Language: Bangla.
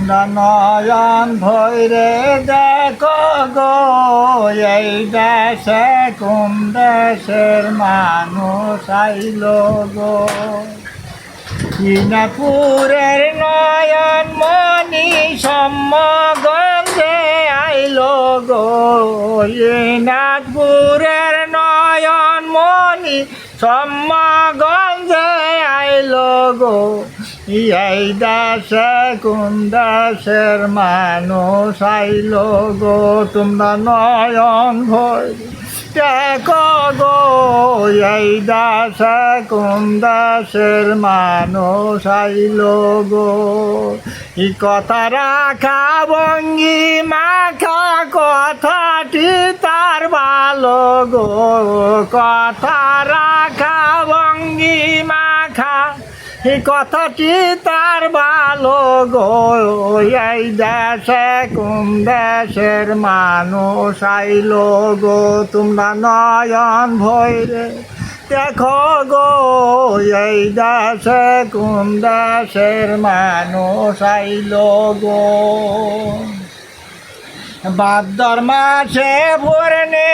তোমরা নয়ন ভৈরে দেখো গো এই দেশে কোন দেশের মানুষ আইল গো। দিনাজপুরের নয়ন মণি সম্মগঞ্জে আইল গো। দিনাজপুরের নয়ন মণি সম্মগঞ্জে আইল গো। এই দেশে কোন দেশের মানুষ আইল গো। তোমরা নয়ন ভৈরে দেখো গো এই দেশে কোন দেশের মানুষ আইল গো। এই কথা রাখা ভঙ্গি মাখা কথাটি তার ভালো গো। কথা রাখা ভঙ্গি মাখা এই কথাটি তার ভালো গো। এই দেশে কোন দেশের মানুষ আইল গো। তোমরা নয়ন ভৈরে দেখো গো এই দেশে কোন দেশের মানুষ আইল গো। ভাদ্র মাসে ভোরনে